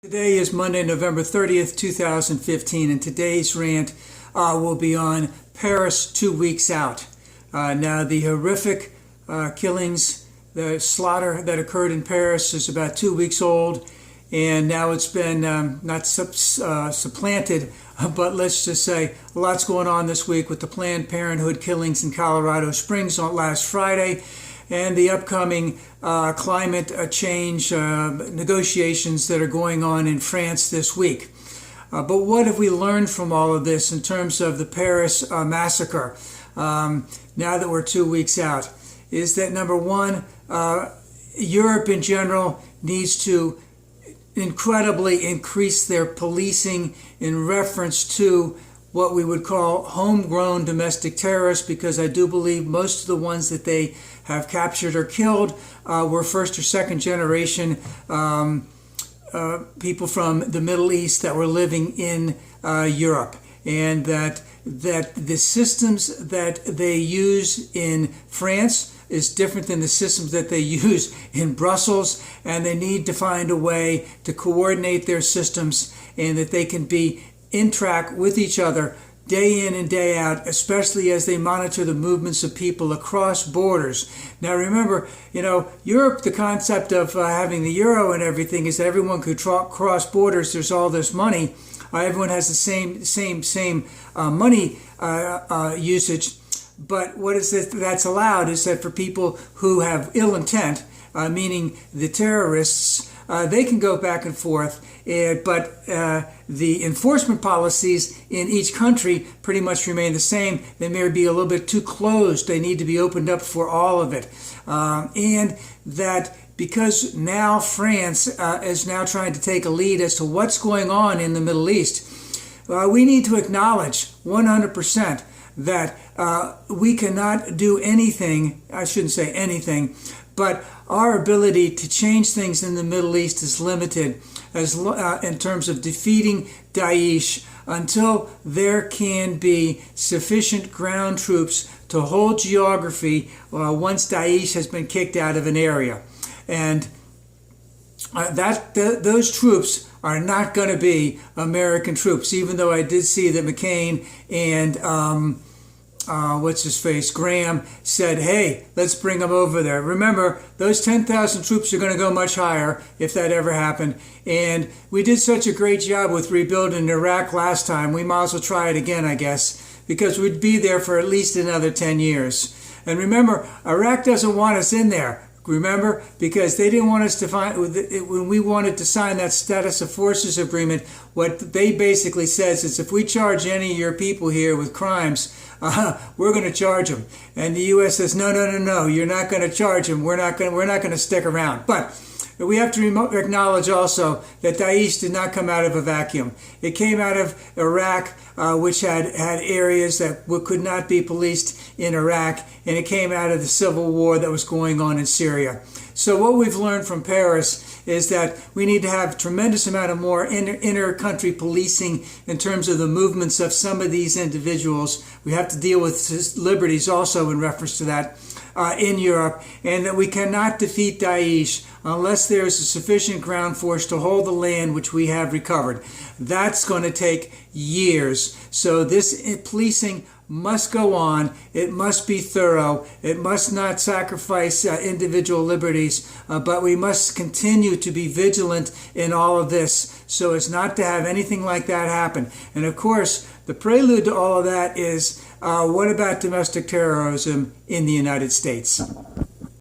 Today is Monday, November 30th, 2015, and today's rant will be on Paris 2 weeks out. Now, the horrific killings, the slaughter that occurred in Paris is about 2 weeks old, and now it's been not supplanted, but let's just say a lot's going on this week with the Planned Parenthood killings in Colorado Springs on last Friday, and the upcoming climate change negotiations that are going on in France this week. But what have we learned from all of this in terms of the Paris Massacre, now that we're 2 weeks out? Is that number one, Europe in general needs to incredibly increase their policing in reference to what we would call homegrown domestic terrorists, because I do believe most of the ones that they have captured or killed were first or second generation people from the Middle East that were living in Europe, and that the systems that they use in France is different than the systems that they use in Brussels, and they need to find a way to coordinate their systems and that they can be in track with each other day in and day out, especially as they monitor the movements of people across borders. Now remember, Europe, the concept of having the euro and everything is that everyone could cross borders. There's all this money. Everyone has the same money usage. But what is it that's allowed is that for people who have ill intent, meaning the terrorists, they can go back and forth, but the enforcement policies in each country pretty much remain the same. They may be a little bit too closed. They need to be opened up for all of it. And that because now France is now trying to take a lead as to what's going on in the Middle East, we need to acknowledge 100% that we cannot do anything, I shouldn't say anything, but our ability to change things in the Middle East is limited in terms of defeating Daesh until there can be sufficient ground troops to hold geography once Daesh has been kicked out of an area. And those troops are not going to be American troops, even though I did see that McCain and Graham said, hey, let's bring them over there. Remember, those 10,000 troops are going to go much higher if that ever happened. And we did such a great job with rebuilding Iraq last time. We might as well try it again, I guess, because we'd be there for at least another 10 years. And remember, Iraq doesn't want us in there. Remember, because they didn't want us to when we wanted to sign that status of forces agreement, what they basically says is if we charge any of your people here with crimes, we're going to charge them. And the U.S. says, no, you're not going to charge them. We're not going to stick around. But we have to acknowledge also that Daesh did not come out of a vacuum. It came out of Iraq, which had areas that could not be policed in Iraq, and it came out of the civil war that was going on in Syria. So what we've learned from Paris is that we need to have a tremendous amount of more inter-country policing in terms of the movements of some of these individuals. We have to deal with liberties also in reference to that in Europe, and that we cannot defeat Daesh unless there is a sufficient ground force to hold the land which we have recovered. That's going to take years. So this policing must go on. It must be thorough. It must not sacrifice individual liberties, but we must continue to be vigilant in all of this so as not to have anything like that happen. And of course, the prelude to all of that is what about domestic terrorism in the United States?